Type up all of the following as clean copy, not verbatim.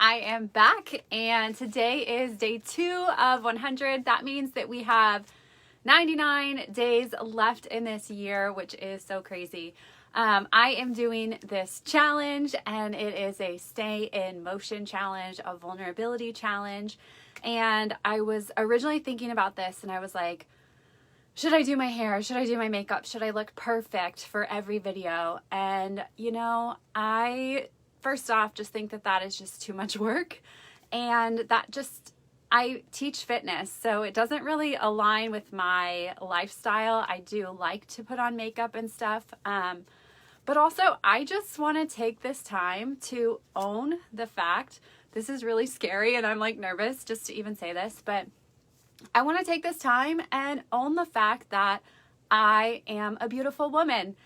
I am back, and today is day 2 of 100. That means that we have 99 days left in this year, which is so crazy. I am doing this challenge, and it is a stay in motion challenge, a vulnerability challenge. And I was originally thinking about this, and I was like, should I do my hair? Should I do my makeup? Should I look perfect for every video? And, I first off just think that that is just too much work. And I teach fitness, so it doesn't really align with my lifestyle. I do like to put on makeup and stuff. But also, I just want to take this time to own the fact, this is really scary and I'm like nervous just to even say this, but I want to take this time and own the fact that I am a beautiful woman.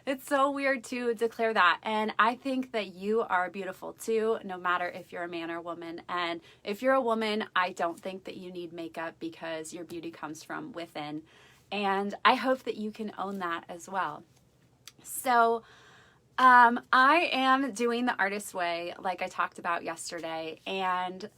It's so weird to declare that. And I think that you are beautiful too, no matter if you're a man or woman. And if you're a woman, I don't think that you need makeup because your beauty comes from within. And I hope that you can own that as well. So I am doing the artist way, like I talked about yesterday, and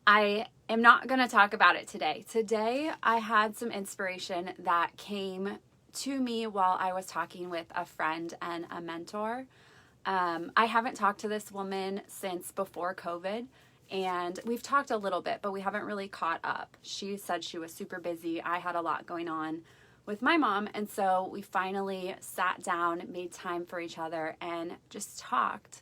I am not going to talk about it today. Today, I had some inspiration that came to me while I was talking with a friend and a mentor. I haven't talked to this woman since before COVID, and we've talked a little bit, but we haven't really caught up. She said she was super busy. I had a lot going on with my mom, and so we finally sat down, made time for each other, and just talked.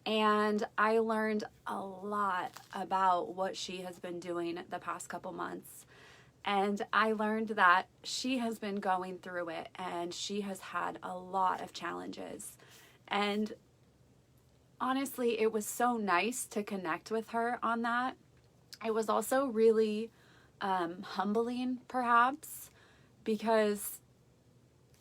And I learned a lot about what she has been doing the past couple months. And I learned that she has been going through it, and she has had a lot of challenges. And honestly, it was so nice to connect with her on that. It was also really humbling, perhaps, because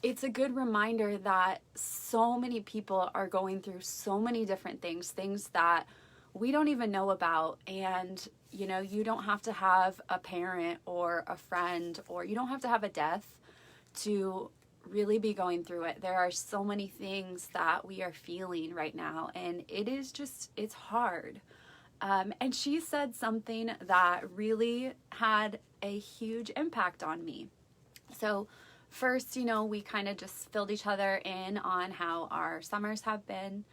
it's a good reminder that so many people are going through so many different things that we don't even know about. And, you don't have to have a parent or a friend, or you don't have to have a death to really be going through it. There are so many things that we are feeling right now, and it's hard. And she said something that really had a huge impact on me. So first, we kind of just filled each other in on how our summers have been.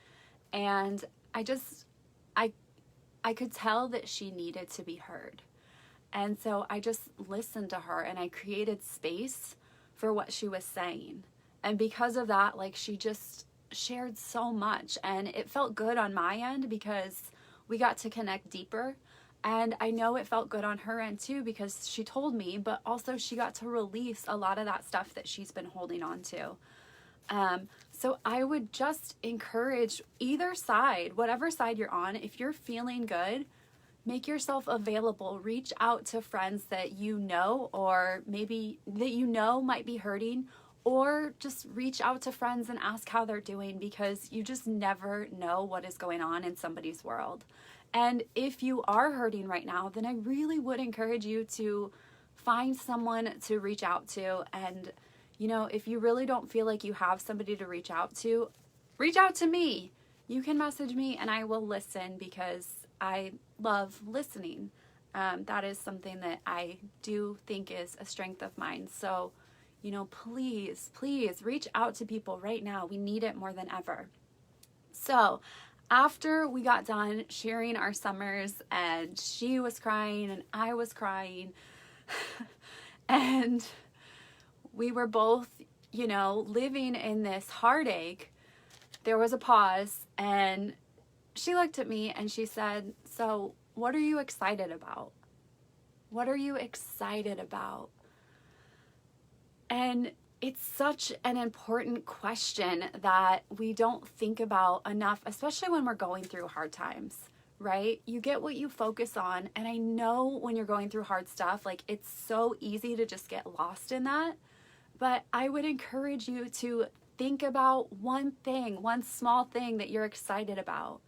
And I could tell that she needed to be heard. And so I just listened to her, and I created space for what she was saying. And because of that, she just shared so much, and it felt good on my end because we got to connect deeper. And I know it felt good on her end too, because she told me, but also she got to release a lot of that stuff that she's been holding on to. So I would just encourage either side, whatever side you're on, if you're feeling good, make yourself available. Reach out to friends that you know, or maybe that might be hurting, or just reach out to friends and ask how they're doing, because you just never know what is going on in somebody's world. And if you are hurting right now, then I really would encourage you to find someone to reach out to. And, if you really don't feel like you have somebody to reach out to me. You can message me and I will listen, because I love listening. That is something that I do think is a strength of mine. So, please reach out to people right now. We need it more than ever. So after we got done sharing our summers, and she was crying and I was crying, and we were both, living in this heartache, there was a pause, and she looked at me and she said, "So what are you excited about? What are you excited about?" And it's such an important question that we don't think about enough, especially when we're going through hard times, right? You get what you focus on. And I know when you're going through hard stuff, it's so easy to just get lost in that. But I would encourage you to think about one small thing that you're excited about.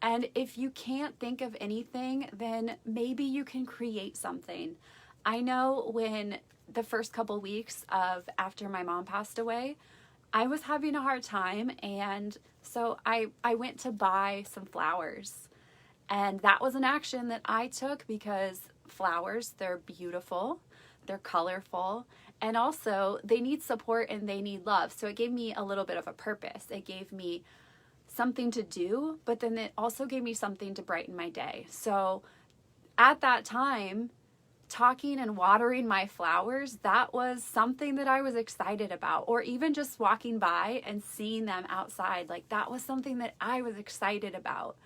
And if you can't think of anything, then maybe you can create something. I know when the first couple weeks after my mom passed away, I was having a hard time, and So I went to buy some flowers, and that was an action that I took because flowers, they're beautiful, they're colorful, and also they need support and they need love. So it gave me a little bit of a purpose. It gave me something to do, but then it also gave me something to brighten my day. So at that time, talking and watering my flowers, that was something that I was excited about. Or even just walking by and seeing them outside, like that was something that I was excited about.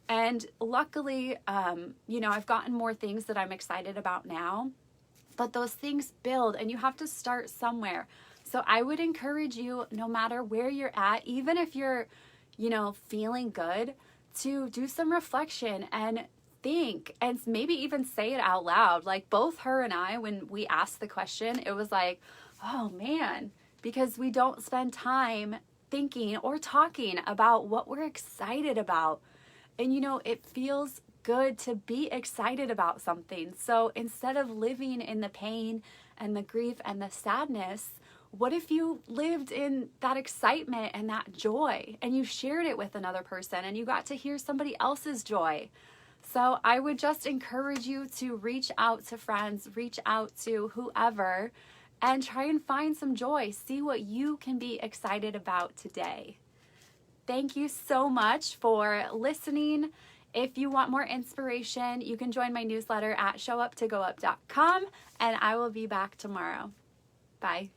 And luckily, I've gotten more things that I'm excited about now, but those things build and you have to start somewhere. So I would encourage you, no matter where you're at, even if you're, feeling good, to do some reflection and think and maybe even say it out loud. Like both her and I, when we asked the question, it was like, oh man, because we don't spend time thinking or talking about what we're excited about. And it feels good to be excited about something. So instead of living in the pain and the grief and the sadness, what if you lived in that excitement and that joy and you shared it with another person and you got to hear somebody else's joy? So I would just encourage you to reach out to friends, reach out to whoever, and try and find some joy. See what you can be excited about today. Thank you so much for listening. If you want more inspiration, you can join my newsletter at showuptogoup.com, and I will be back tomorrow. Bye.